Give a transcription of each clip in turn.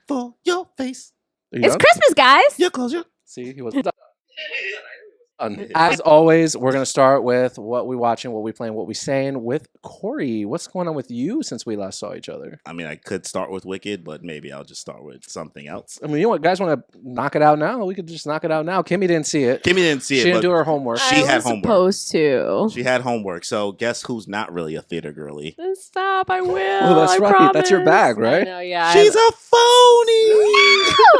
For your face. It's Christmas, guys. Your clothes. See, he was done. As always, we're going to start with what we watching, what we playing, what we saying with Corey. What's going on with you since we last saw each other? I mean, I could start with Wicked, but maybe I'll just start with something else. I mean, you know what, guys want to knock it out now? We could just knock it out now. Kimmy didn't see it. Kimmy didn't see it. She didn't do her homework. She had homework. Supposed to. She had homework. So guess who's not really a theater girlie? Stop! I will. Well, that's I right. promise. That's your bag, right? I know, yeah. She's a phony.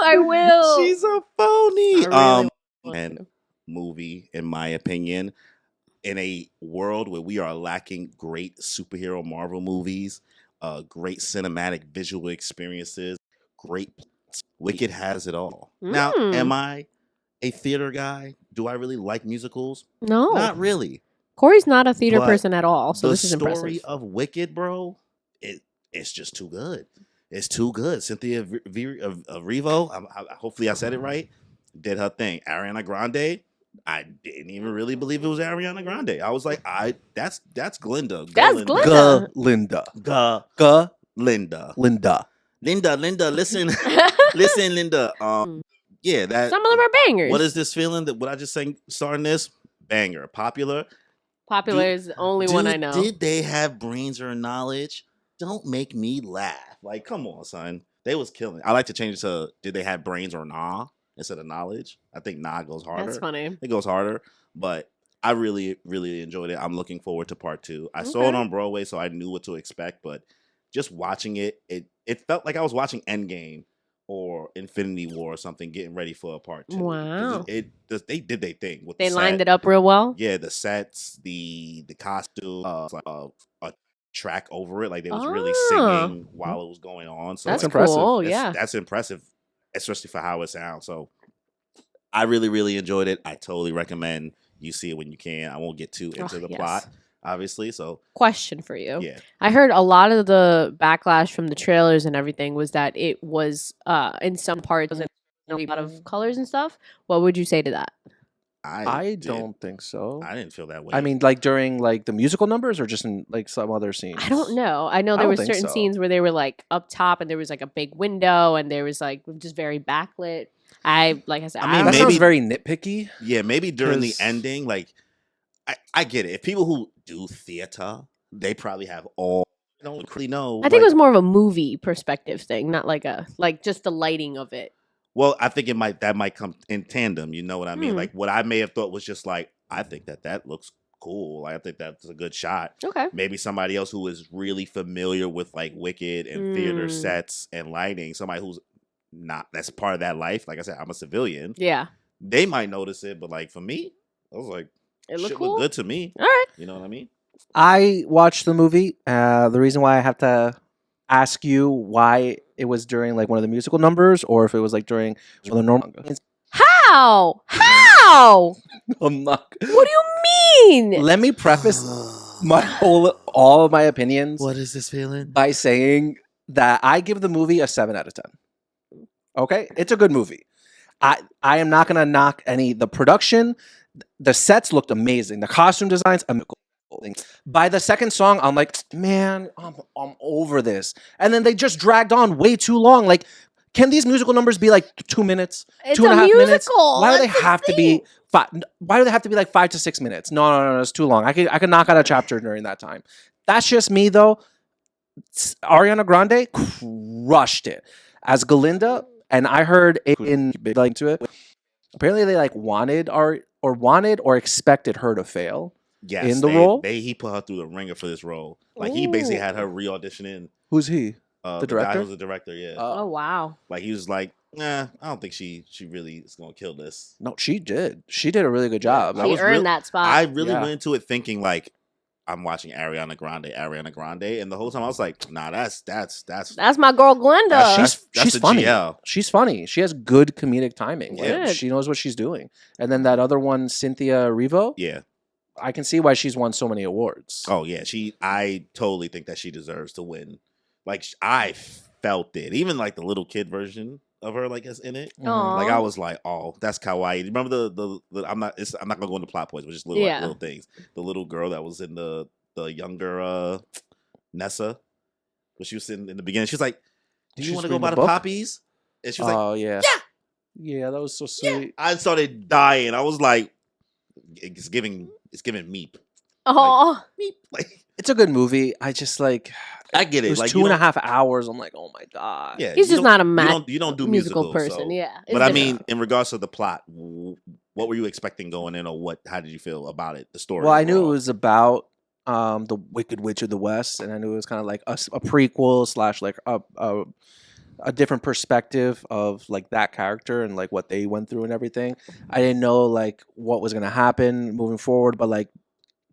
I will. She's a phony. I really And movie, in my opinion, in a world where we are lacking great superhero Marvel movies, great cinematic visual experiences, great plots, Wicked has it all. Now, am I a theater guy? Do I really like musicals? No. Not really. Corey's not a theater But person at all, so this is The impressive. story of Wicked, bro, it's just too good. It's too good. Cynthia Erivo, hopefully I said it right, did her thing. Ariana Grande, I didn't even really believe it was Ariana Grande. I was like, that's Glinda. That's Glinda. Linda. Linda. Linda, listen. Listen, Linda. Yeah, that Some of them are bangers. What is this feeling that what I just sang starting this? Banger. Popular. Popular is the only one I know. Did they have brains or knowledge? Don't make me laugh. Like, come on, son. They was killing. I like to change it to did they have brains or nah instead of knowledge. I think nah goes harder. That's funny. It goes harder, but I really, really enjoyed it. I'm looking forward to part 2. I saw it on Broadway, so I knew what to expect, but just watching it felt like I was watching Endgame or Infinity War or something, getting ready for a part 2. Wow. They did their thing. With They the lined set. it up real well. Yeah, the sets, the costume, like a track over it. Like they was really singing while it was going on. So That's impressive. cool. Yeah. that's impressive, especially for how it sounds. So I really, really enjoyed it. I totally recommend you see it when you can. I won't get too into the plot, obviously. So Question for you. yeah. I heard a lot of the backlash from the trailers and everything was that it was in some parts a lot of colors and stuff. What would you say to that? I don't think so. I didn't feel that way. I mean, like during like the musical numbers or just in like some other scenes? I don't know. I know there don't were think certain so. scenes where they were like up top and there was like a big window and there was like just very backlit. Like I said, I mean, That maybe- sounds very nitpicky. yeah, maybe during the 'Cause- ending, like I get it. If people who do theater, they probably have all. I don't really know. I think it was more of a movie perspective thing, not like just the lighting of it. Well, I think that might come in tandem. You know what I mean? Like what I may have thought was just like, I think that looks cool. I think that's a good shot. Okay. Maybe somebody else who is really familiar with like Wicked and theater sets and lighting, somebody who's not, that's part of that life. Like I said, I'm a civilian. Yeah. They might notice it, but like for me, I was like, It looked shit cool. looked good to me. All right. You know what I mean? I watched the movie. The reason why I have to ask you why it was during like one of the musical numbers or if it was like during one of the normal. How? I'm not. What do you mean? Let me preface all of my opinions What is this feeling? by saying that I give the movie a 7 out of 10. Okay, it's a good movie. I am not gonna knock the production. The sets looked amazing. The costume designs amazing. By the second song, I'm like, man, I'm over this. And then they just dragged on way too long. Like, can these musical numbers be like 2 minutes, It's 2.5 a minutes? musical. Why do they That's the have to be thing. five? Why do they have to be like 5 to 6 minutes? No, it's too long. I could knock out a chapter during that time. That's just me though. Ariana Grande crushed it as Galinda, and I heard in like to it. Apparently, they like wanted or expected her to fail. Yes, in the role? he put her through the ringer for this role. Like he basically had her re-auditioning. Who's he? The director? guy who's the director, yeah. Oh wow. Like he was like, nah, I don't think she really is gonna kill this. No, she did. She did a really good job. That She was earned real- that spot. I really Yeah. went into it thinking like I'm watching Ariana Grande, and the whole time I was like, nah, that's That's my girl Glenda. That's she's a funny. GL. She's funny. She has good comedic timing. Like, Good. she knows what she's doing. And then that other one, Cynthia Erivo, Yeah. I can see why she's won so many awards. Oh yeah, I totally think that she deserves to win. Like I felt it, even like the little kid version of her, like is in it. Aw. Like I was like, oh, that's kawaii. Remember the I'm not gonna go into plot points, but just little Yeah. little things. The little girl that was in the younger Nessa, when she was in the beginning, she's like, Do you She's want to go reading buy the the book? poppies? And she was like, Oh yeah. yeah. Yeah, that was so Yeah. sweet. I started dying. I was like, it's giving meep. Oh, Meep. Like, It's a good movie. I just like I get it it. was Like, 2.5 hours. I'm like, oh my god. yeah, he's just not a you don't do musical musicals, person. so. Yeah, But it's I different. mean, in regards to the plot, what were you expecting going in, or how did you feel about it? The story. Well, I knew it overall? was about the Wicked Witch of the West, and I knew it was kind of like a prequel slash like a different perspective of like that character and like what they went through and everything. I didn't know like what was gonna happen moving forward, but like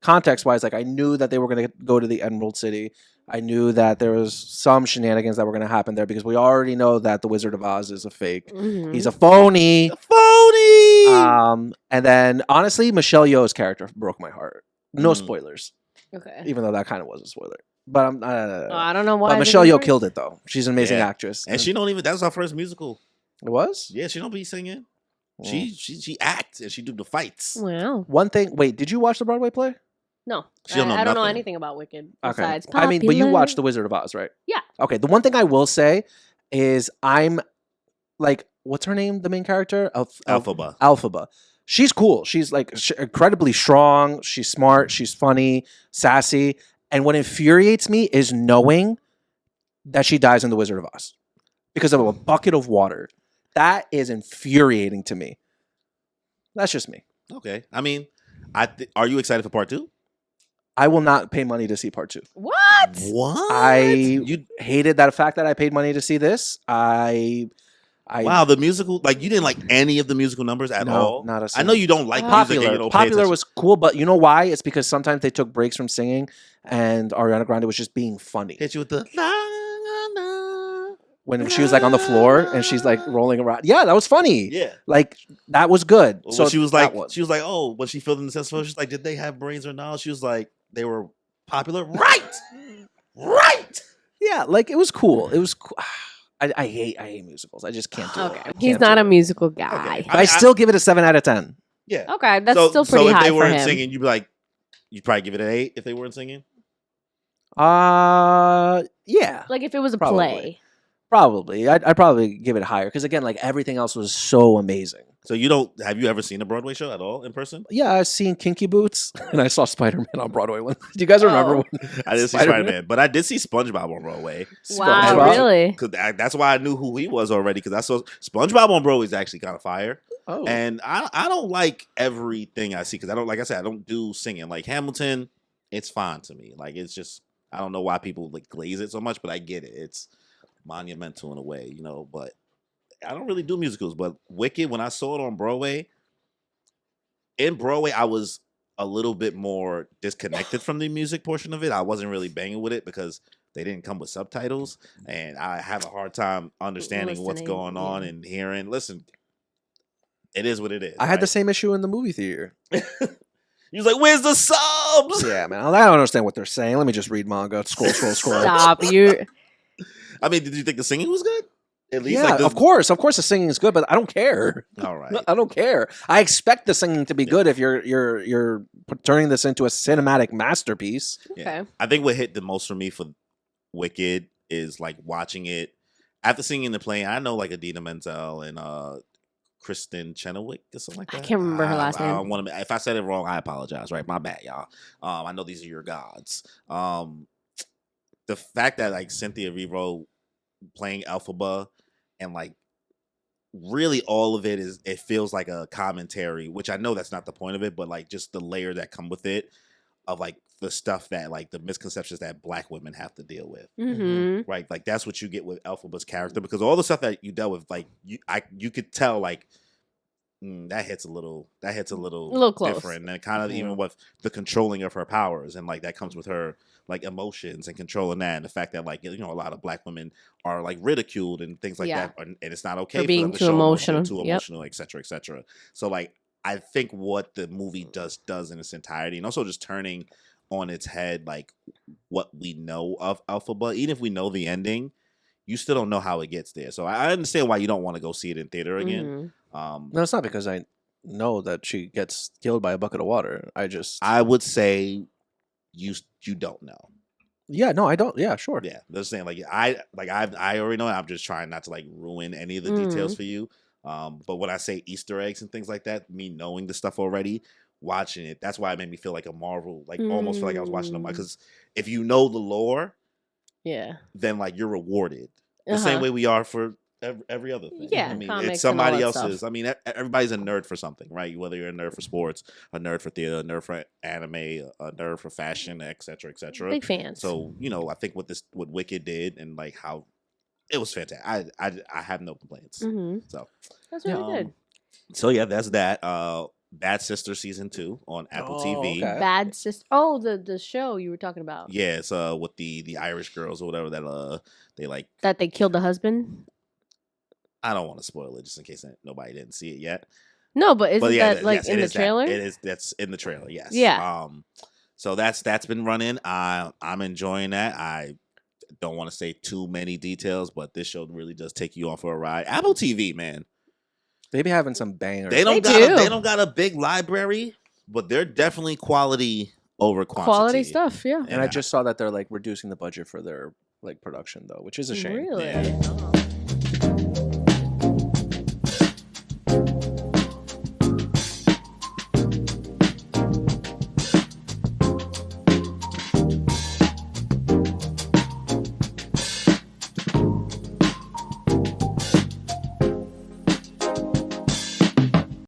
context wise, like I knew that they were gonna go to the Emerald City. I knew that there was some shenanigans that were gonna happen there because we already know that the Wizard of Oz is a fake. Mhm. He's a phony. Phony. And then honestly, Michelle Yeoh's character broke my heart. No Mm. spoilers, Okay. even though that kind of was a spoiler. But I'm. I don't know why. But Michelle Yeoh killed it though. She's an amazing Yeah. actress, And she don't even. That was our first musical. it was. Yeah, she don't be singing. Mm. She acts and she do the fights. Wow. One thing. Wait, did you watch the Broadway play? No, She don't know I don't know nothing. anything about Wicked Okay. besides. I mean, but you popular. watched the Wizard of Oz, right? Yeah. Okay. The one thing I will say is I'm like, what's her name? The main character, Alphaba. Alphaba. She's cool. She's like incredibly strong. She's smart. She's funny, sassy. And what infuriates me is knowing that she dies in The Wizard of Oz because of a bucket of water. That is infuriating to me. That's just me. Okay. I mean, are you excited for part 2? I will not pay money to see part 2. What? I hated that fact that I paid money to see this. Wow, the musical, like you didn't like any of the musical numbers at No, all. not a I single. know you don't like music. Popular. And you don't pay Popular attention. was cool, but you know why? It's because sometimes they took breaks from singing, and Ariana Grande was just being funny hit you with the la, la, la, when she was like on the floor and she's like rolling around. Yeah, that was funny. Yeah. Like that was good. Well, So she was like, that oh, when she filled in the sense, she's like, did they have brains or not? She was like, they were popular, right? Right. yeah, like it was cool. It was. Cool. I hate musicals. I just can't do it. Okay, I he's can't not do a it. musical guy. Okay. But I still give it a 7 out of 10. Yeah. Okay, that's still pretty so if high they for weren't him. singing, you'd be like, you'd probably give it an 8 if they weren't singing. Yeah, Like if it was a Probably. play. probably. I'd probably give it higher because again, like everything else was so amazing. So have you ever seen a Broadway show at all in person? Yeah, I've seen Kinky Boots and I saw Spider Man on Broadway. Do you guys remember? Oh. When I didn't see Spider-Man, but I did see SpongeBob on Broadway. Wow, SpongeBob? really? Because that's why I knew who he was already. Because I saw SpongeBob on Broadway is actually kind of fire. Oh, And I don't like everything I see because I don't, like I said, I don't do singing. Like Hamilton, it's fine to me. Like it's just, I don't know why people like glaze it so much, but I get it. It's monumental in a way, but I don't really do musicals. But Wicked, when I saw it on Broadway, I was a little bit more disconnected from the music portion of it. I wasn't really banging with it because they didn't come with subtitles. And I have a hard time understanding what's Listening, going on yeah. and hearing. Listen, it is what it is. I had the right? same issue in the movie theater. He was like, "Where's the subs?" Yeah, man, I don't understand what they're saying. Let me just read manga. Scroll. Stop. You. I mean, did you think the singing was good? At least, Yeah, like of course the singing is good, but I don't care. All right. I don't care. I expect the singing to be good if you're turning this into a cinematic masterpiece. Yeah. Okay. I think what hit the most for me for Wicked is like watching it after singing the play. I know like Adina Menzel and Kristen Chenoweth or something like I that. can't remember her last I name. don't want to. If I said it wrong, I apologize. Right, my bad, y'all. I know these are your gods. The fact that like Cynthia Erivo playing Elphaba and like really all of it feels like a commentary, which I know that's not the point of it, but like just the layer that come with it of like the stuff that like the misconceptions that Black women have to deal with. Mm-hmm. Right, like that's what you get with Elphaba's character because all the stuff that you dealt with, like you could tell like that hits a little close. different, and kind of even with the controlling of her powers, and like that comes with her like emotions and controlling that, and the fact that like a lot of Black women are like ridiculed and things like Yeah. that, and it's not okay for being them to too show emotional. too Yep. emotional, etc., etc. So like I think what the movie does in its entirety, and also just turning on its head like what we know of Elphaba, even if we know the ending, you still don't know how it gets there. So I understand why you don't want to go see it in theater again. Mhm. No, it's not because I know that she gets killed by a bucket of water. I would say you don't know. Yeah, no, I don't. Yeah, sure. Yeah, they're saying I already know it. I'm just trying not to like ruin any of the details for you. But when I say Easter eggs and things like that, me knowing the stuff already, watching it, that's why it made me feel like a Marvel, like almost feel like I was watching them. Because if you know the lore, Yeah. then like you're rewarded the same way we are for every other thing. Yeah, I mean, comics it's and all somebody that else's. stuff. I mean, everybody's a nerd for something, right? Whether you're a nerd for sports, a nerd for theater, a nerd for anime, a nerd for fashion, etc., etc. Big fans. So I think what Wicked did and like how it was fantastic. I have no complaints. So that's really good. So yeah, that's that. Bad Sister season 2 on Apple TV. Okay. Bad Sister. Oh, the show you were talking about. Yeah, it's with the Irish girls or whatever that they like. That they killed the husband. I don't want to spoil it just in case nobody didn't see it yet. No, but isn't yeah, that like yes, in the trailer? It is. That's in the trailer. Yes. Yeah. So that's been running. I'm enjoying that. I don't want to say too many details, but this show really does take you on for a ride. Apple TV, man. They be having some bangers. They don't got a big library, but they're definitely quality over quantity. Quality stuff, yeah. And I just saw that they're like reducing the budget for their like production though, which is a shame. Really? Yeah. Oh.